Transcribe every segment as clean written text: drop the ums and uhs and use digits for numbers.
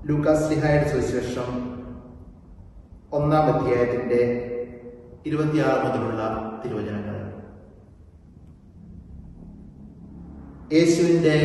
ലൂക്കാശ്ലീഹായുടെ സുവിശേഷം 1-ാം അധ്യായത്തിന്റെ 26 മുതലുള്ള തിരുവചനങ്ങൾ. യേശുവിന്റെ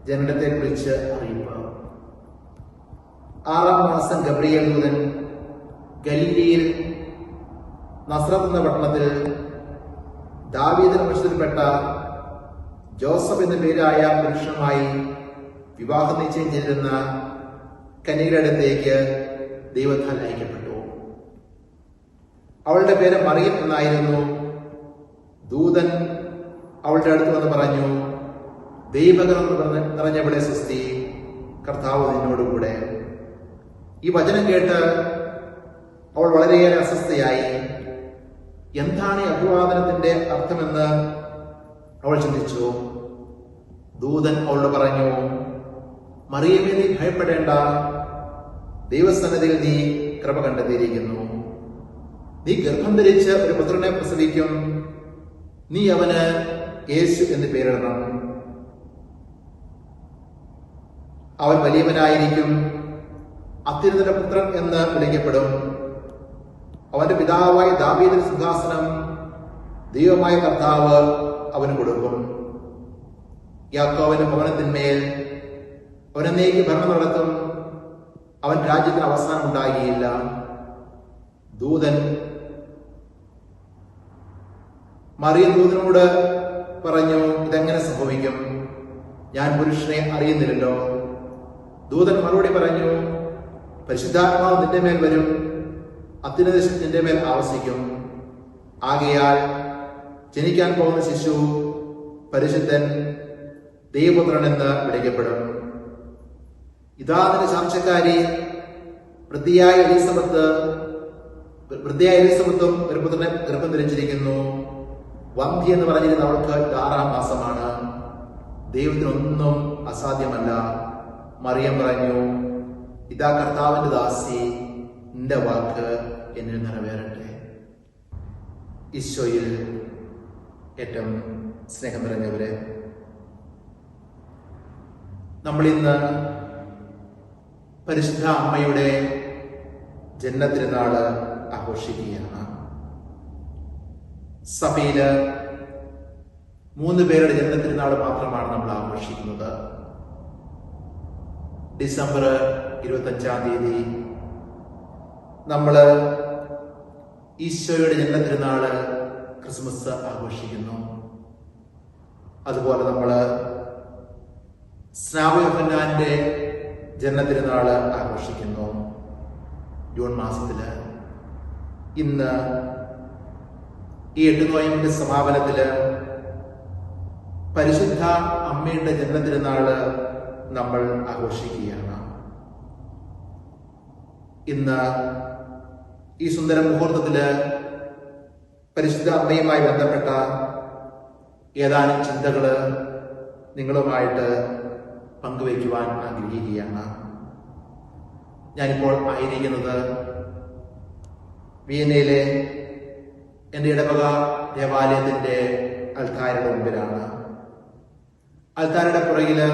ജനനത്തെക്കുറിച്ച് അറിയിപ്പ്. 6-ാം മാസം ഗബ്രിയേൽ ദൂതൻ ഗലീലയിൽ നസ്രത്ത് എന്ന പട്ടണത്തിൽ ദാവീദിന്റെ വംശത്തിൽപ്പെട്ട ജോസഫ് എന്ന പേരായ പുരുഷനുമായി വിവാഹ നിശ്ചയം ചെയ്തിരുന്ന കന്യകയുടെ അടുത്തേക്ക് ദൈവത്താൽ അയക്കപ്പെട്ടു. അവളുടെ പേര് മറിയം എന്നായിരുന്നു. ദൂതൻ അവളുടെ അടുത്ത് വന്ന് പറഞ്ഞു, ദൈവകരം നിറഞ്ഞവളെ സ്വസ്തി, കർത്താവ് നിന്നോടുകൂടെ. ഈ വചനം കേട്ട് അവൾ വളരെയേറെ അസ്വസ്ഥയായി. എന്താണ് ഈ അഭിവാദനത്തിന്റെ അർത്ഥമെന്ന് അവൾ ചിന്തിച്ചു. ദൂതൻ അവളോട് പറഞ്ഞു, മറിയമേ, നീ ഭയപ്പെടേണ്ട, ദൈവസന്നിധിയിൽ നീ കൃപ കണ്ടെത്തിയിരിക്കുന്നു. നീ ഗർഭം ധരിച്ച് ഒരു പുത്രനെ പ്രസവിക്കും. നീ അവന് യേശു എന്ന് പേരിടണം. അവൻ വലിയവനായിരിക്കും, അത്യുന്നതന്റെ പുത്രൻ എന്ന് വിളിക്കപ്പെടും. അവന്റെ പിതാവായ ദാവീദിന്റെ സിംഹാസനം ദൈവമായ കർത്താവ് അവന് കൊടുക്കും. യാക്കോബിന്റെ ഭവനത്തിന്മേൽ അവൻ എന്നേക്ക് ഭരണം നടത്തും. അവൻ രാജ്യത്തിന് അവസാനം ഉണ്ടാകുകയില്ല. ദൂതൻ മറിയം ദൂതനോട് പറഞ്ഞു, ഇതെങ്ങനെ സംഭവിക്കും? ഞാൻ പുരുഷനെ അറിയുന്നില്ലല്ലോ. ദൂതൻ മറുപടി പറഞ്ഞു, പരിശുദ്ധാത്മാവ് നിന്റെ മേൽ വരും, അത്യുന്നത നിന്റെ മേൽ ആവസിക്കും. ആകയാൽ ജനിക്കാൻ പോകുന്ന ശിശു പരിശുദ്ധൻ, ദൈവപുത്രൻ എന്ന് വിളിക്കപ്പെടും. ഇതാ നിന്റെ ചാർച്ചക്കാരി വൃദ്ധയായ എലിസബത്തും ഒരു പുത്രനെ ഗർഭം ധരിച്ചിരിക്കുന്നു. വന്ധ്യ എന്ന് പറഞ്ഞിരുന്ന അവൾക്ക് 6-ാം മാസമാണ്. ദൈവത്തിനൊന്നും അസാധ്യമല്ല. മറിയം പറഞ്ഞു, ഇതാ കർത്താവിന്റെ ദാസി, നിന്റെ വാക്ക് എന്നിൽ നിറവേറട്ടെ. ഈശോയിൽ ഏറ്റവും സ്നേഹം നിറഞ്ഞവരെ, നമ്മളിന്ന് പരിശുദ്ധ അമ്മയുടെ ജന്മതിരുനാള് ആഘോഷിക്കുകയാണ്. സഭയില് 3 പേരുടെ ജന്മതിരുനാള് മാത്രമാണ് നമ്മൾ ആഘോഷിക്കുന്നത്. ഡിസംബർ 25-ാം തീയതി നമ്മള് ഈശോയുടെ ജന്മതിരുനാള് ക്രിസ്മസ് ആഘോഷിക്കുന്നു. അതുപോലെ നമ്മള് സ്നാപയോഹന്നാന്റെ ജന്മതിരുനാള് ആഘോഷിക്കുന്നു ജൂൺ മാസത്തില്. ഇന്ന് ഈ 8 നോയമ്പിന്റെ സമാപനത്തില് പരിശുദ്ധ അമ്മയുടെ ജന്മതിരുനാള് നമ്മൾ ആഘോഷിക്കുകയാണ്. ഇന്ന് ഈ സുന്ദര മുഹൂർത്തത്തില് പരിശുദ്ധ അമ്മയുമായി ബന്ധപ്പെട്ട ഏതാനും ചിന്തകള് നിങ്ങളുമായിട്ട് പങ്കുവയ്ക്കുവാൻ ആഗ്രഹിക്കുകയാണ്. ഞാനിപ്പോൾ ആയിരിക്കുന്നത് വിയന്നയിലെ എൻ്റെ ഇടവക ദേവാലയത്തിന്റെ അൾത്താരയുടെ മുമ്പിലാണ്. അൾത്താരയുടെ പുറകില്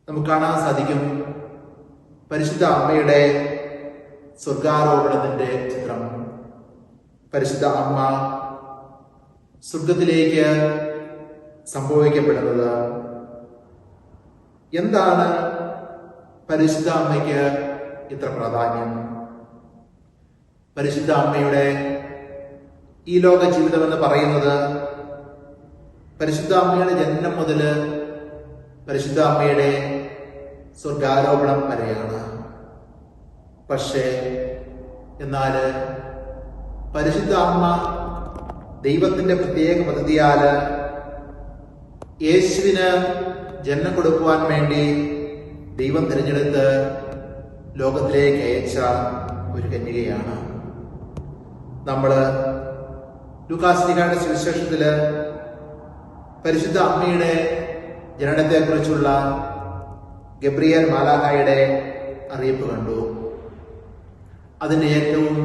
നമുക്ക് കാണാൻ സാധിക്കും പരിശുദ്ധ അമ്മയുടെ സ്വർഗാരോപണത്തിന്റെ ചിത്രം. പരിശുദ്ധ അമ്മ സ്വർഗത്തിലേക്ക് സംഭവിക്കപ്പെടുന്നത്. എന്താണ് പരിശുദ്ധ അമ്മയ്ക്ക് ഇത്ര പ്രാധാന്യം? പരിശുദ്ധ അമ്മയുടെ ഈ ലോക ജീവിതം എന്ന് പറയുന്നത് പരിശുദ്ധ അമ്മയുടെ ജനനം മുതല് പരിശുദ്ധ അമ്മയുടെ സ്വർഗാരോപണം വരെയാണ്. പക്ഷേ എന്നാല് പരിശുദ്ധ അമ്മ ദൈവത്തിന്റെ പ്രത്യേക പദ്ധതിയാല് യേശുവിന് ജന്മം കൊടുക്കുവാൻ വേണ്ടി ദൈവം തിരഞ്ഞെടുത്ത് ലോകത്തിലേക്ക് അയച്ച ഒരു കന്യകയാണ്. നമ്മള് ലൂക്കാശ്ലീഹായുടെ സുവിശേഷത്തില് പരിശുദ്ധ അമ്മയുടെ ജനനത്തെക്കുറിച്ചുള്ള ഗബ്രിയേൽ മാലാഖയുടെ അറിയിപ്പ് കണ്ടു. അതിന്റെ ഏറ്റവും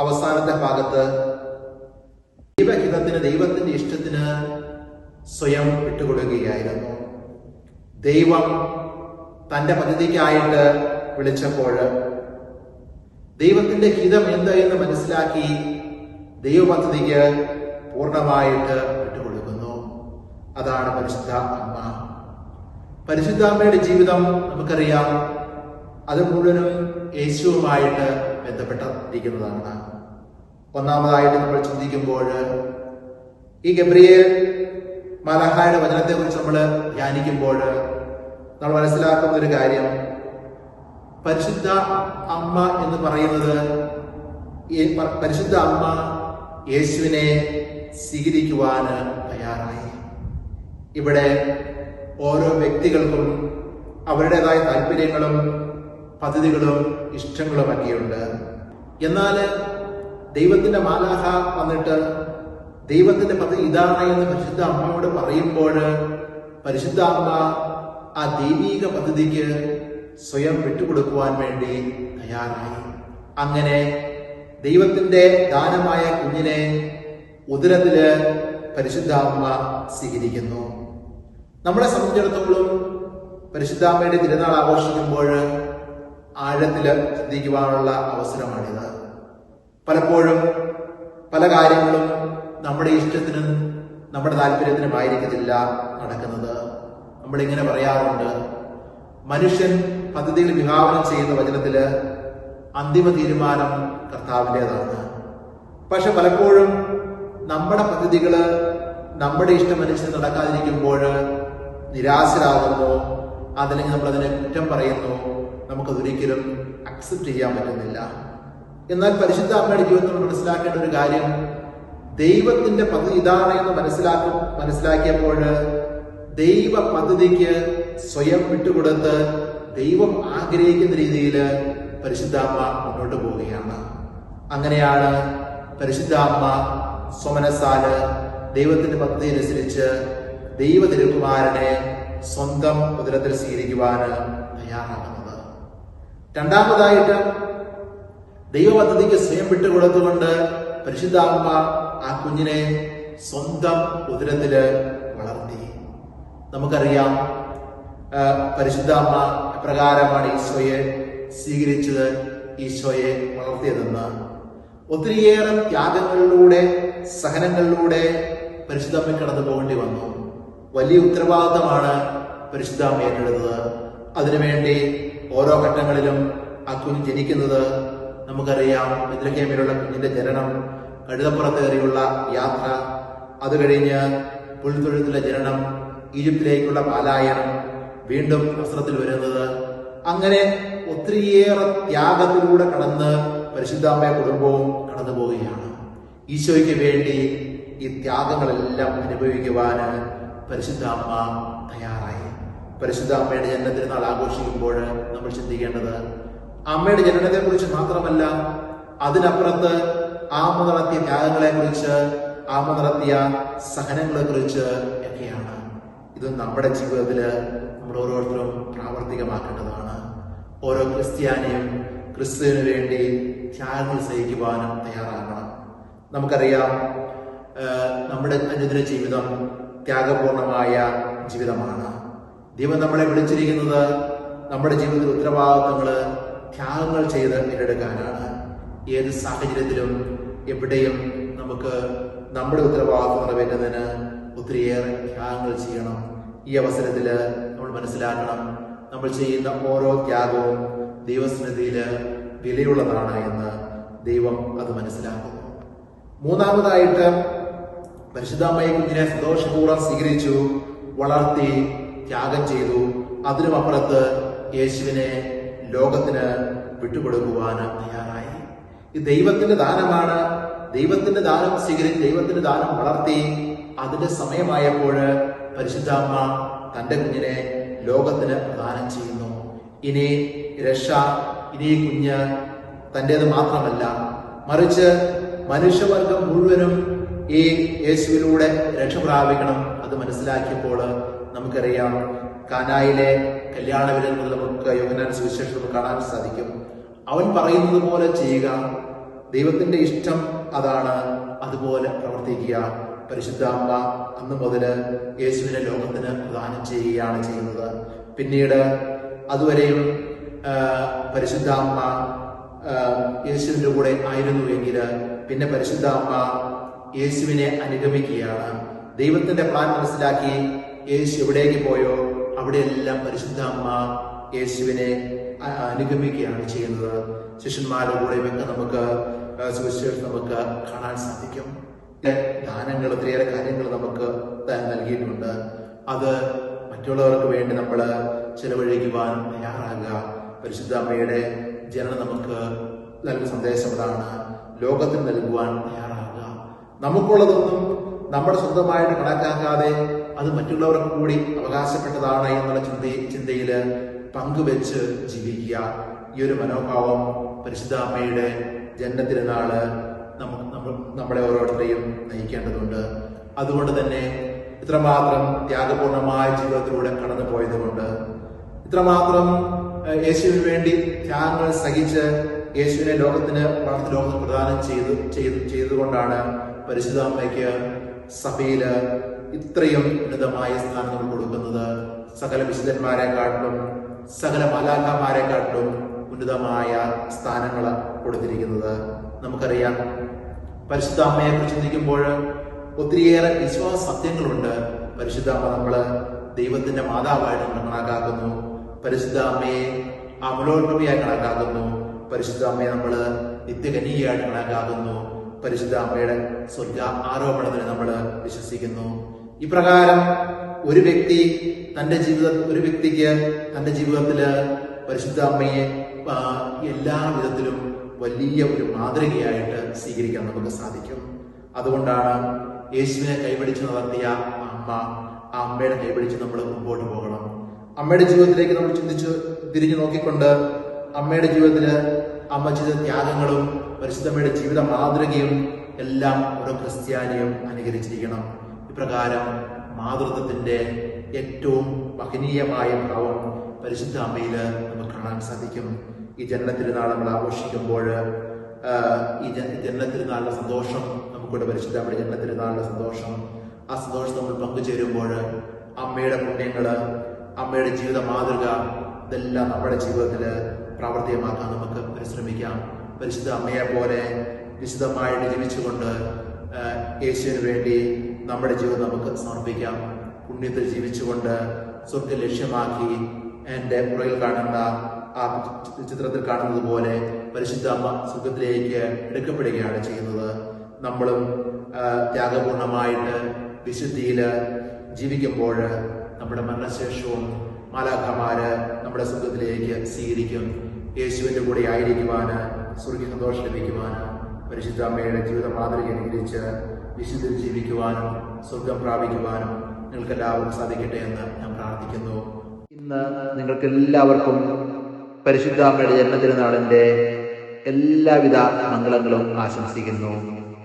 അവസാനത്തെ ഭാഗത്ത് ദൈവഹിതത്തിന്, ദൈവത്തിന്റെ ഇഷ്ടത്തിന് സ്വയം വിട്ടുകൊടുക്കുകയായിരുന്നു. ദൈവം തന്റെ പദ്ധതിക്കായിട്ട് വിളിച്ചപ്പോൾ ദൈവത്തിന്റെ ഹിതം എന്ത് എന്ന് മനസ്സിലാക്കി ദൈവ പദ്ധതിക്ക് പൂർണ്ണമായിട്ട് വിട്ടുകൊടുക്കുന്നു. അതാണ് പരിശുദ്ധ അമ്മ. പരിശുദ്ധ അമ്മയുടെ ജീവിതം നമുക്കറിയാം, അത് മുഴുവനും യേശുവുമായിട്ട് ബന്ധപ്പെട്ടിരിക്കുന്നതാണ്. ഒന്നാമതായിട്ട് നമ്മൾ ചിന്തിക്കുമ്പോൾ ഈ ഗബ്രിയേൽ മാലാഖയുടെ വചനത്തെ കുറിച്ച് നമ്മൾ ധ്യാനിക്കുമ്പോൾ നമ്മൾ മനസ്സിലാക്കുന്ന ഒരു കാര്യം, പരിശുദ്ധ അമ്മ എന്ന് പറയുന്നത് പരിശുദ്ധ അമ്മ യേശുവിനെ സ്വീകരിക്കുവാൻ തയ്യാറായി. ഇവിടെ ഓരോ വ്യക്തികൾക്കും അവരുടേതായ താല്പര്യങ്ങളും പദ്ധതികളും ഇഷ്ടങ്ങളുമൊക്കെയുണ്ട്. എന്നാൽ ദൈവത്തിന്റെ മാലാഖ വന്നിട്ട് ദൈവത്തിന്റെ പദ്ധതി ഇതാണ് എന്ന് പരിശുദ്ധ അമ്മയോട് പറയുമ്പോൾ പരിശുദ്ധ അമ്മ ആ ദൈവീക പദ്ധതിക്ക് സ്വയം വിട്ടുകൊടുക്കുവാൻ വേണ്ടി തയ്യാറായി. അങ്ങനെ ദൈവത്തിന്റെ ദാനമായ കുഞ്ഞിനെ ഉദരത്തില് പരിശുദ്ധ അമ്മ സ്വീകരിക്കുന്നു. നമ്മളെ സംബന്ധിച്ചിടത്തോളം പരിശുദ്ധാമ്മയുടെ തിരുനാൾ ആഘോഷിക്കുമ്പോൾ ആഴത്തില് ചിന്തിക്കുവാനുള്ള അവസരമാണിത്. പലപ്പോഴും പല കാര്യങ്ങളും നമ്മുടെ ഇഷ്ടത്തിനും നമ്മുടെ താല്പര്യത്തിനുമായിരിക്കത്തില്ല നടക്കുന്നത്. നമ്മളിങ്ങനെ പറയാറുണ്ട്, മനുഷ്യൻ പദ്ധതികൾ വിഭാവനം ചെയ്യുന്ന വചനത്തില് അന്തിമ തീരുമാനം കർത്താവിൻ്റെതാണ്. പക്ഷെ പലപ്പോഴും നമ്മുടെ പദ്ധതികള് നമ്മുടെ ഇഷ്ടമനുസരിച്ച് നടക്കാതിരിക്കുമ്പോൾ നിരാശരാകുന്നു, അതല്ലെങ്കിൽ നമ്മളതിനെ കുറ്റം പറയുന്നു, നമുക്കതൊരിക്കലും അക്സെപ്റ്റ് ചെയ്യാൻ പറ്റുന്നില്ല. എന്നാൽ പരിശുദ്ധ അമ്മയുടെ ജീവിതത്തിൽ മനസ്സിലാക്കേണ്ട ഒരു കാര്യം, ദൈവത്തിന്റെ പദ്ധതി ഇതാണ് എന്ന് മനസ്സിലാക്കിയപ്പോൾ ദൈവ പദ്ധതിക്ക് സ്വയം വിട്ടുകൊടുത്ത് ദൈവം ആഗ്രഹിക്കുന്ന രീതിയിൽ പരിശുദ്ധാമ്മ മുന്നോട്ട് പോവുകയാണ്. അങ്ങനെയാണ് പരിശുദ്ധാമ്മ സ്വമനസാല് ദൈവത്തിന്റെ പദ്ധതി അനുസരിച്ച് ദൈവ തിരുക്കുമാരനെ സ്വന്തം ഉദരത്തിൽ സ്വീകരിക്കുവാൻ തയ്യാറാകുന്നത്. രണ്ടാമതായിട്ട് ദൈവ പദ്ധതിക്ക് സ്വയം വിട്ടുകൊടുത്തുകൊണ്ട് പരിശുദ്ധാമ്മ ആ കുഞ്ഞിനെ സ്വന്തം ഉദരത്തില് വളർത്തി. നമുക്കറിയാം പരിശുദ്ധാമ്മ എപ്രകാരമാണ് ഈശോയെ സ്വീകരിച്ചത്, ഈശോയെ വളർത്തിയതെന്ന്. ഒത്തിരിയേറെ ത്യാഗങ്ങളിലൂടെ സഹനങ്ങളിലൂടെ പരിശുദ്ധാമ്മ കടന്നു പോകേണ്ടി വന്നു. വലിയ ഉത്തരവാദിത്തമാണ് പരിശുദ്ധാമ്മ ഏറ്റെടുത്തത്. അതിനുവേണ്ടി ഓരോ ഘട്ടങ്ങളിലും ആ കുഞ്ഞ് ജനിക്കുന്നത് നമുക്കറിയാം. ബെത്ലഹേമിലുള്ള കുഞ്ഞിന്റെ ജനനം, കഴുതപ്പുറത്തേറിയുള്ള യാത്ര, അത് കഴിഞ്ഞ് പുൽത്തൊഴുത്തിലെ ജനനം, ഈജിപ്തിലേക്കുള്ള പലായനം, വീണ്ടും വസ്ത്രത്തിൽ വരുന്നത്, അങ്ങനെ ഒത്തിരിയേറെ ത്യാഗത്തിലൂടെ കടന്ന് പരിശുദ്ധാമ്മയെ കുടുംബവും കടന്നു പോവുകയാണ്. ഈശോയ്ക്ക് വേണ്ടി ഈ ത്യാഗങ്ങളെല്ലാം അനുഭവിക്കുവാൻ പരിശുദ്ധാമ്മ തയ്യാറായി. പരിശുദ്ധാമ്മയുടെ ജനനത്തിരുന്നാൾ ആഘോഷിക്കുമ്പോൾ നമ്മൾ ചിന്തിക്കേണ്ടത് അമ്മയുടെ ജനനത്തെ കുറിച്ച് മാത്രമല്ല, അതിനപ്പുറത്ത് ആമ്മ നടത്തിയ ത്യാഗങ്ങളെ കുറിച്ച്, ആമ്മ നടത്തിയ സഹനങ്ങളെ കുറിച്ച് ഒക്കെയാണ്. ഇത് നമ്മുടെ ജീവിതത്തില് നമ്മൾ ഓരോരുത്തരും പ്രാവർത്തികമാക്കേണ്ടതാണ്. ഓരോ ക്രിസ്ത്യാനിയും ക്രിസ്തുവിന് വേണ്ടി ത്യാഗങ്ങൾ സഹിക്കുവാനും തയ്യാറാകണം. നമുക്കറിയാം, നമ്മുടെ അനുദിന ജീവിതം ത്യാഗപൂർണമായ ജീവിതമാണ്. ദൈവം നമ്മളെ വിളിച്ചിരിക്കുന്നത് നമ്മുടെ ജീവിതത്തിൽ ഉത്തരവാദിത്തങ്ങള് ത്യാഗങ്ങൾ ചെയ്ത് ഏറ്റെടുക്കാനാണ്. ഏത് സാഹചര്യത്തിലും എവിടെയും നമുക്ക് നമ്മുടെ ഉത്തരവാദിത്വം നിറവേറ്റുന്നതിന് ഒത്തിരിയേറെ ത്യാഗങ്ങൾ ചെയ്യണം. ഈ അവസരത്തില് നമ്മൾ മനസ്സിലാക്കണം, നമ്മൾ ചെയ്യുന്ന ഓരോ ത്യാഗവും ദൈവസന്നിധിയില് വിലയുള്ളതാണ് എന്ന് ദൈവം അത് മനസ്സിലാക്കുന്നു. മൂന്നാമതായിട്ട് പരിശുദ്ധാമ്മയെ കുഞ്ഞിനെ സന്തോഷപൂർവ്വം സ്വീകരിച്ചു, വളർത്തി, ത്യാഗം ചെയ്തു. അതിനുമപ്പുറത്ത് യേശുവിനെ ലോകത്തിന് വിട്ടുകൊടുക്കുവാൻ തയ്യാറായി. ഇത് ദൈവത്തിന്റെ ദാനമാണ്. ദൈവത്തിന്റെ ദാനം സ്വീകരിച്ച് ദൈവത്തിന്റെ ദാനം വളർത്തി. അതിന്റെ സമയമായപ്പോൾ പരിശുദ്ധാമ്മ തന്റെ കുഞ്ഞിനെ ലോകത്തിന് പ്രദാനം ചെയ്യുന്നു. ഇനി രക്ഷ, ഇനി കുഞ്ഞ് തൻ്റേത് മാത്രമല്ല, മറിച്ച് മനുഷ്യവർഗം മുഴുവനും ഈ യേശുവിലൂടെ രക്ഷ പ്രാപിക്കണം. അത് മനസ്സിലാക്കിയപ്പോൾ നമുക്കറിയാം, കാനായിലെ കല്യാണ വിരുന്നിൽ മുതൽ നമുക്ക് യോഹന്നാൻ സുവിശേഷം കാണാൻ സാധിക്കും. അവൻ പറയുന്നത് പോലെ ചെയ്യുക, ദൈവത്തിന്റെ ഇഷ്ടം അതാണ്, അതുപോലെ പ്രവർത്തിക്കുക. പരിശുദ്ധാമ്മ അന്ന് മുതൽ യേശുവിനെ ലോകത്തിന് പ്രദാനം ചെയ്യുകയാണ് ചെയ്യുന്നത്. പിന്നീട് അതുവരെയും പരിശുദ്ധ അമ്മ യേശുവിൻ്റെ കൂടെ ആയിരുന്നു എങ്കിൽ പിന്നെ പരിശുദ്ധ അമ്മ യേശുവിനെ അനുഗമിക്കുകയാണ്. ദൈവത്തിന്റെ പ്ലാൻ മനസ്സിലാക്കി യേശു എവിടേക്ക് പോയോ അവിടെയെല്ലാം പരിശുദ്ധ അമ്മ യേശുവിനെ അനുഗമിക്കുകയാണ് ചെയ്യുന്നത്. ശിഷ്യന്മാരുടെ കൂടെയൊക്കെ നമുക്ക് സുവിശേഷം നമുക്ക് കാണാൻ സാധിക്കും. ദാനങ്ങൾ, ഒത്തിരിയേറെ കാര്യങ്ങൾ നമുക്ക് നൽകിയിട്ടുണ്ട്. അത് മറ്റുള്ളവർക്ക് വേണ്ടി നമ്മൾ ചെലവഴിക്കുവാൻ തയ്യാറാകുക. പരിശുദ്ധ അമ്മയുടെ ജനനം നമുക്ക് നൽകുന്ന സന്ദേശം അതാണ്. ലോകത്തിന് നൽകുവാൻ തയ്യാറാകുക. നമുക്കുള്ളതൊന്നും നമ്മുടെ സ്വന്തമായിട്ട് കണക്കാക്കാതെ അത് മറ്റുള്ളവർക്ക് കൂടി അവകാശപ്പെട്ടതാണ് എന്നുള്ള ചിന്തയിൽ പങ്കുവെച്ച് ജീവിക്കുക. ഈ ഒരു മനോഭാവം പരിശുദ്ധ അമ്മയുടെ ജന്മതിരുനാള് നമ്മളെ ഓരോരുത്തരെയും നയിക്കേണ്ടതുണ്ട്. അതുകൊണ്ട് തന്നെ ഇത്രമാത്രം ത്യാഗപൂർണമായ ജീവിതത്തിലൂടെ കടന്നു പോയതുകൊണ്ട്, ഇത്രമാത്രം യേശുവിന് വേണ്ടി ത്യാഗങ്ങൾ സഹിച്ച് യേശുവിനെ ലോകത്തിന് പ്രദാനം ചെയ്തുകൊണ്ടാണ് പരിശുദ്ധ അമ്മയ്ക്ക് സഭയില് ഇത്രയും ഉന്നതമായ സ്ഥാനം നമ്മൾ കൊടുക്കുന്നത്. സകല വിശുദ്ധന്മാരെക്കാട്ടിലും സകല മാലാഖമാരെക്കാട്ടിലും ഉന്നതമായ സ്ഥാനങ്ങൾ കൊടുത്തിരിക്കുന്നത്. നമുക്കറിയാം, പരിശുദ്ധ അമ്മയെ കുറിച്ച് ചിന്തിക്കുമ്പോൾ ഒത്തിരിയേറെ വിശ്വാസ സത്യങ്ങളുണ്ട്. പരിശുദ്ധ അമ്മ നമ്മള് ദൈവത്തിന്റെ മാതാവായിട്ട് നമ്മൾ കണക്കാക്കുന്നു. പരിശുദ്ധ അമ്മയെ അമലോത്ഭവിയായി കണക്കാക്കുന്നു. പരിശുദ്ധ അമ്മയെ നമ്മള് നിത്യകന്യകയായിട്ട് കണക്കാക്കുന്നു. പരിശുദ്ധ അമ്മയുടെ സ്വർഗ ആരോപണത്തിന് നമ്മൾ വിശ്വസിക്കുന്നു. ഇപ്രകാരം ഒരു വ്യക്തിക്ക് തന്റെ ജീവിതത്തില് പരിശുദ്ധ അമ്മയെ എല്ലാ വിധത്തിലും വലിയ ഒരു മാതൃകയായിട്ട് സ്വീകരിക്കാൻ നമുക്ക് സാധിക്കും. അതുകൊണ്ടാണ് യേശുവിനെ കൈപിടിച്ച് നടത്തിയ അമ്മ, ആ അമ്മയുടെ കൈപിടിച്ച് നമ്മൾ മുമ്പോട്ട് പോകണം. അമ്മയുടെ ജീവിതത്തിലേക്ക് നമ്മൾ തിരിഞ്ഞു നോക്കിക്കൊണ്ട് അമ്മയുടെ ജീവിതത്തില് അമ്മ ചെയ്ത ത്യാഗങ്ങളും പരിശുദ്ധമ്മയുടെ ജീവിത മാതൃകയും എല്ലാം ഓരോ ക്രിസ്ത്യാനിയും അനുകരിച്ചിരിക്കണം. ഇപ്രകാരം മാതൃത്വത്തിന്റെ ഏറ്റവും മഹനീയമായ ഭാവം പരിശുദ്ധ അമ്മയില് നമുക്ക് കാണാൻ സാധിക്കും. ഈ ജന്മതിരുനാൾ നമ്മൾ ആഘോഷിക്കുമ്പോൾ ഈ ജന്മതിരുനാളിന്റെ സന്തോഷം നമുക്കുണ്ട്. പരിശുദ്ധ അമ്മയുടെ ജന്മതിരുനാളിന്റെ സന്തോഷം, ആ സന്തോഷം നമ്മൾ പങ്കുചേരുമ്പോൾ അമ്മയുടെ പുണ്യങ്ങള്, അമ്മയുടെ ജീവിത മാതൃക, ഇതെല്ലാം നമ്മുടെ ജീവിതത്തില് പ്രാവർത്തികമാക്കാൻ നമുക്ക് പരിശ്രമിക്കാം. പരിശുദ്ധ അമ്മയെ പോലെ വിശുദ്ധമായിട്ട് ജീവിച്ചുകൊണ്ട് യേശുവിന് വേണ്ടി നമ്മുടെ ജീവിതം നമുക്ക് സമർപ്പിക്കാം. പുണ്യത്തിൽ ജീവിച്ചുകൊണ്ട് സ്വർഗ്ഗം ലക്ഷ്യമാക്കി എൻ്റെ പുറകിൽ കാണുന്ന ആ ചിത്രത്തിൽ കാണുന്നത് പോലെ പരിശുദ്ധ അമ്മ സ്വർഗത്തിലേക്ക് എടുക്കപ്പെടുകയാണ് ചെയ്യുന്നത്. നമ്മളും ത്യാഗപൂർണമായിട്ട് വിശുദ്ധിയില് ജീവിക്കുമ്പോൾ നമ്മുടെ മരണശേഷവും മാലാഖമാര് നമ്മുടെ സ്വർഗത്തിലേക്ക് സ്വീകരിക്കും. യേശുവിന്റെ കൂടെ ആയിരിക്കുവാന്, സ്വർഗ്ഗ സന്തോഷം ലഭിക്കുവാന്, പരിശുദ്ധ അമ്മയുടെ ജീവിത മാതൃക അനുകരിച്ച് വിശുദ്ധിയിൽ ജീവിക്കുവാനും സ്വർഗം പ്രാപിക്കുവാനും നിങ്ങൾക്ക് എല്ലാവർക്കും സാധിക്കട്ടെ എന്ന് ഞാൻ പ്രാർത്ഥിക്കുന്നു. ഇന്ന് നിങ്ങൾക്ക് എല്ലാവർക്കും പരിശുദ്ധ അമ്മയുടെ ജന്മതിരുനാളിന്റെ എല്ലാവിധ മംഗളങ്ങളും ആശംസിക്കുന്നു.